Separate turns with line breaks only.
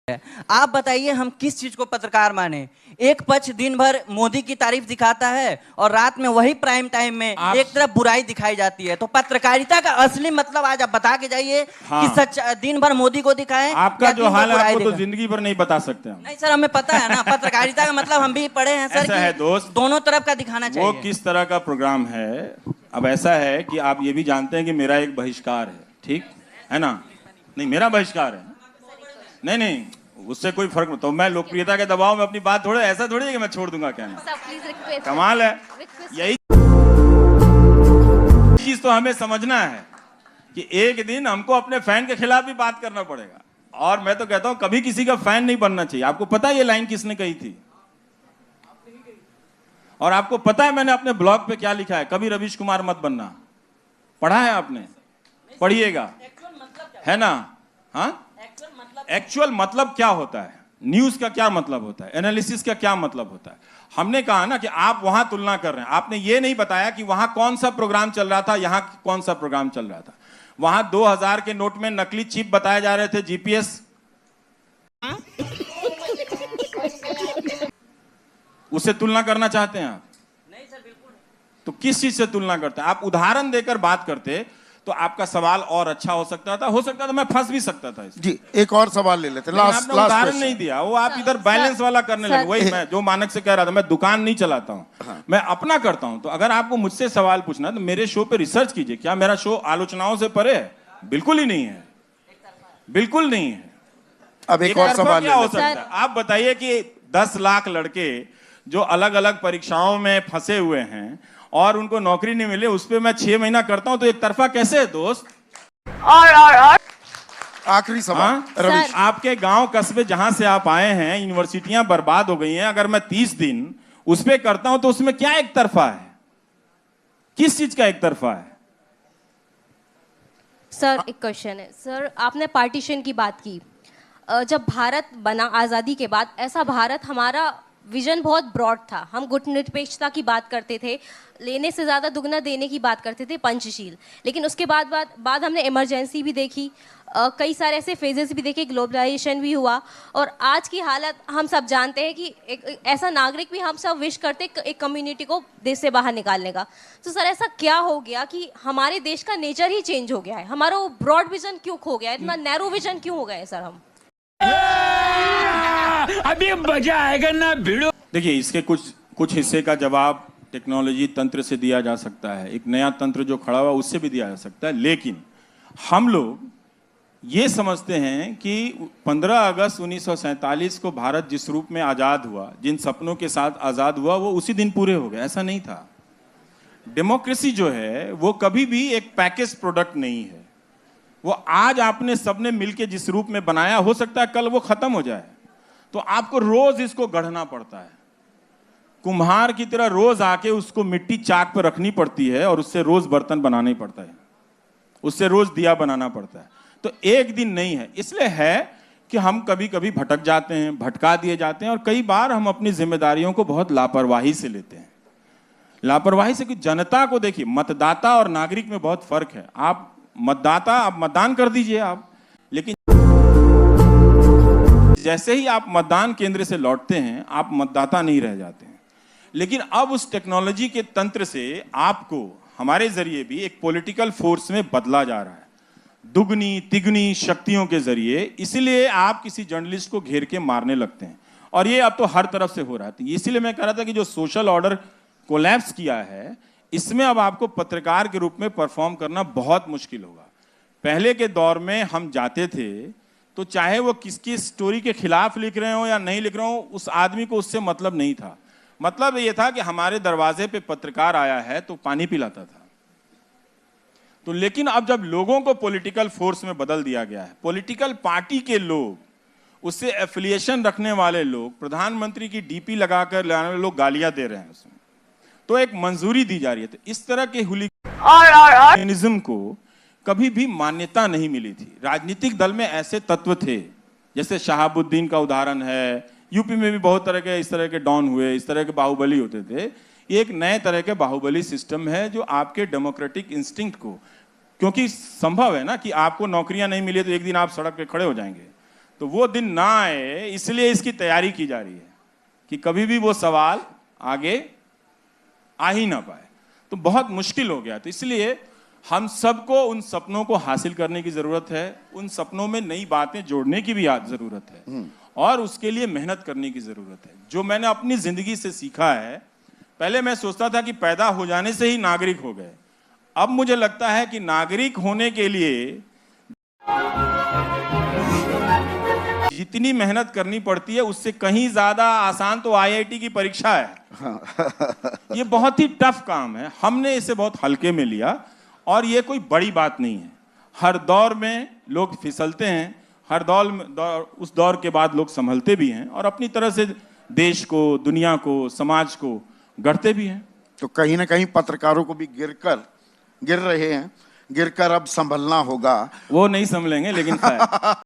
आप बताइए हम किस चीज को पत्रकार माने। एक पक्ष दिन भर मोदी की तारीफ दिखाता है और रात में वही प्राइम टाइम में एक तरफ बुराई दिखाई जाती है। तो पत्रकारिता का असली मतलब आज आप बता के जाइए कि सच दिन भर मोदी को दिखाएं।
आपका जो हाल है आपको तो जिंदगी भर नहीं बता सकते हम।
नहीं सर, हमें पता है ना पत्रकारिता का मतलब हम भी पढ़े हैं सर।
ऐसा है दोस्त,
दोनों तरफ का दिखाना चाहिए।
वो किस तरह का प्रोग्राम है। अब ऐसा है कि आप ये भी जानते हैं कि मेरा एक बहिष्कार है, ठीक है ना? नहीं, मेरा बहिष्कार है। नहीं, उससे कोई फर्क नहीं। तो मैं लोकप्रियता के दबाव में अपनी बात थोड़े ऐसा थोड़ी है कि मैं छोड़ दूंगा कहना। कमाल है। यही चीज तो हमें समझना है कि एक दिन हमको अपने फैन के खिलाफ भी बात करना पड़ेगा। और मैं तो कहता हूं कभी किसी का फैन नहीं बनना चाहिए। आपको पता है ये लाइन किसने कही थी? और आपको पता है मैंने अपने ब्लॉग पे क्या लिखा है? कभी रवीश कुमार मत बनना। पढ़ा है आपने? पढ़िएगा, है ना? हाँ, एक्चुअल मतलब क्या होता है, न्यूज का क्या मतलब होता है, एनालिसिस का क्या मतलब होता है। हमने कहा ना कि आप वहां तुलना कर रहे हैं। आपने ये नहीं बताया कि वहां कौन सा प्रोग्राम चल रहा था, यहां कौन सा प्रोग्राम चल रहा था। वहां 2000 के नोट में नकली चिप बताए जा रहे थे, जीपीएस। उससे तुलना करना चाहते हैं आप?
नहीं सर, बिल्कुल।
तो किस चीज से तुलना करते हैं आप? उदाहरण देकर बात करते तो आपका सवाल और अच्छा हो सकता था मैं फंस भी सकता था इसमें।
जी, एक और सवाल ले लेते हैं। लास्ट
उदाहरण नहीं दिया, वो आप इधर बैलेंस वाला करने लगे। वही मैं जो मानक से कह रहा था, मैं दुकान नहीं चलाता हूँ। हाँ। मैं अपना करता हूँ। तो अगर आपको मुझसे सवाल पूछना है तो मेरे शो पे रिसर्च कीजिए। क्या मेरा शो आलोचनाओं से परे है? बिल्कुल ही नहीं है, बिल्कुल नहीं है।
अब एक और सवाल
क्या हो सकता है? आप बताइए कि 10 लाख लड़के जो अलग अलग परीक्षाओं में फंसे हुए हैं और उनको नौकरी नहीं मिले, उस पर मैं 6 महीना करता हूं तो एक तरफा कैसे है दोस्त? और
आखिरी सवाल रवीश,
आपके गांव कस्बे जहां से आप आए हैं, यूनिवर्सिटियां बर्बाद हो गई हैं। अगर मैं 30 दिन उस पर करता हूं तो उसमें क्या एक तरफा है? किस चीज का एक तरफा है?
सर एक क्वेश्चन है सर, आपने पार्टीशन की बात की। जब भारत बना आज़ादी के बाद, ऐसा भारत हमारा विजन बहुत ब्रॉड था। हम गुटनिरपेक्षता की बात करते थे, लेने से ज़्यादा दुगना देने की बात करते थे, पंचशील। लेकिन उसके बाद हमने इमरजेंसी भी देखी, कई सारे ऐसे फेजेस भी देखे, ग्लोबलाइजेशन भी हुआ। और आज की हालत हम सब जानते हैं कि एक ऐसा नागरिक भी हम सब विश करते एक कम्युनिटी को देश से बाहर निकालने का। तो सर ऐसा क्या हो गया कि हमारे देश का नेचर ही चेंज हो गया है? हमारा वो ब्रॉड विजन क्यों खो गया है? इतना नैरो विजन क्यों हो गया है सर? हम
अभी मजा आएगा ना भिड़ो।
देखिए, इसके कुछ हिस्से का जवाब टेक्नोलॉजी तंत्र से दिया जा सकता है, एक नया तंत्र जो खड़ा हुआ उससे भी दिया जा सकता है। लेकिन हम लोग ये समझते हैं कि 15 अगस्त 1947 को भारत जिस रूप में आज़ाद हुआ, जिन सपनों के साथ आज़ाद हुआ, वो उसी दिन पूरे हो गए। ऐसा नहीं था। डेमोक्रेसी जो है वो कभी भी एक पैकेज प्रोडक्ट नहीं है। वो आज आपने सबने मिलके जिस रूप में बनाया, हो सकता है कल वो खत्म हो जाए। तो आपको रोज इसको गढ़ना पड़ता है, कुम्हार की तरह रोज आके उसको मिट्टी चाक पर रखनी पड़ती है और उससे रोज बर्तन बनाना ही पड़ता है, उससे रोज दिया बनाना पड़ता है। तो एक दिन नहीं है। इसलिए है कि हम कभी कभी भटक जाते हैं, भटका दिए जाते हैं और कई बार हम अपनी जिम्मेदारियों को बहुत लापरवाही से लेते हैं। लापरवाही से कि जनता को देखिए, मतदाता और नागरिक में बहुत फर्क है। आप मतदाता, आप मतदान कर दीजिए आप, लेकिन जैसे ही आप मतदान केंद्र से लौटते हैं आप मतदाता नहीं रह जाते हैं। लेकिन अब उस टेक्नोलॉजी के तंत्र से आपको हमारे जरिए भी एक पॉलिटिकल फोर्स में बदला जा रहा है, दुगनी तिगनी शक्तियों के जरिए। इसलिए आप किसी जर्नलिस्ट को घेर के मारने लगते हैं और ये अब तो हर तरफ से हो रहा है। इसीलिए मैं कह रहा था कि जो सोशल ऑर्डर कोलैप्स किया है, इसमें अब आपको पत्रकार के रूप में परफॉर्म करना बहुत मुश्किल होगा। पहले के दौर में हम जाते थे तो चाहे वो किसकी स्टोरी के खिलाफ लिख रहे हो या नहीं लिख रहे हो, उस आदमी को उससे मतलब नहीं था। मतलब ये था कि हमारे दरवाजे पे पत्रकार आया है तो पानी पिलाता था। तो लेकिन अब जब लोगों को पॉलिटिकल फोर्स में बदल दिया गया है, पॉलिटिकल पार्टी के लोग, उससे एफिलिएशन रखने वाले लोग, प्रधानमंत्री की डीपी लगाकर लाने वाले लोग गालियां दे रहे हैं उसमें, तो एक मंजूरी दी जा रही है। तो इस तरह के हुलिगनिज्म को कभी भी मान्यता नहीं मिली थी। राजनीतिक दल में ऐसे तत्व थे, जैसे शहाबुद्दीन का उदाहरण है, यूपी में भी बहुत तरह के इस तरह के डॉन हुए, इस तरह के बाहुबली होते थे। ये एक नए तरह के बाहुबली सिस्टम है जो आपके डेमोक्रेटिक इंस्टिंक्ट को, क्योंकि संभव है ना कि आपको नौकरियां नहीं मिली तो एक दिन आप सड़क पे खड़े हो जाएंगे, तो वो दिन ना आए, इसलिए इसकी तैयारी की जा रही है कि कभी भी वो सवाल आगे आ ही ना पाए। तो बहुत मुश्किल हो गया। तो इसलिए हम सबको उन सपनों को हासिल करने की जरूरत है, उन सपनों में नई बातें जोड़ने की भी जरूरत है और उसके लिए मेहनत करने की जरूरत है। जो मैंने अपनी जिंदगी से सीखा है, पहले मैं सोचता था कि पैदा हो जाने से ही नागरिक हो गए। अब मुझे लगता है कि नागरिक होने के लिए जितनी मेहनत करनी पड़ती है उससे कहीं ज्यादा आसान तो आईआईटी की परीक्षा है। ये बहुत ही टफ काम है, हमने इसे बहुत हल्के में लिया और ये कोई बड़ी बात नहीं है। हर दौर में लोग फिसलते हैं, हर उस दौर के बाद लोग संभलते भी हैं और अपनी तरह से देश को, दुनिया को, समाज को गढ़ते भी हैं।
तो कहीं ना कहीं पत्रकारों को भी गिर रहे हैं, गिरकर अब संभलना होगा।
वो नहीं संभलेंगे, लेकिन खैर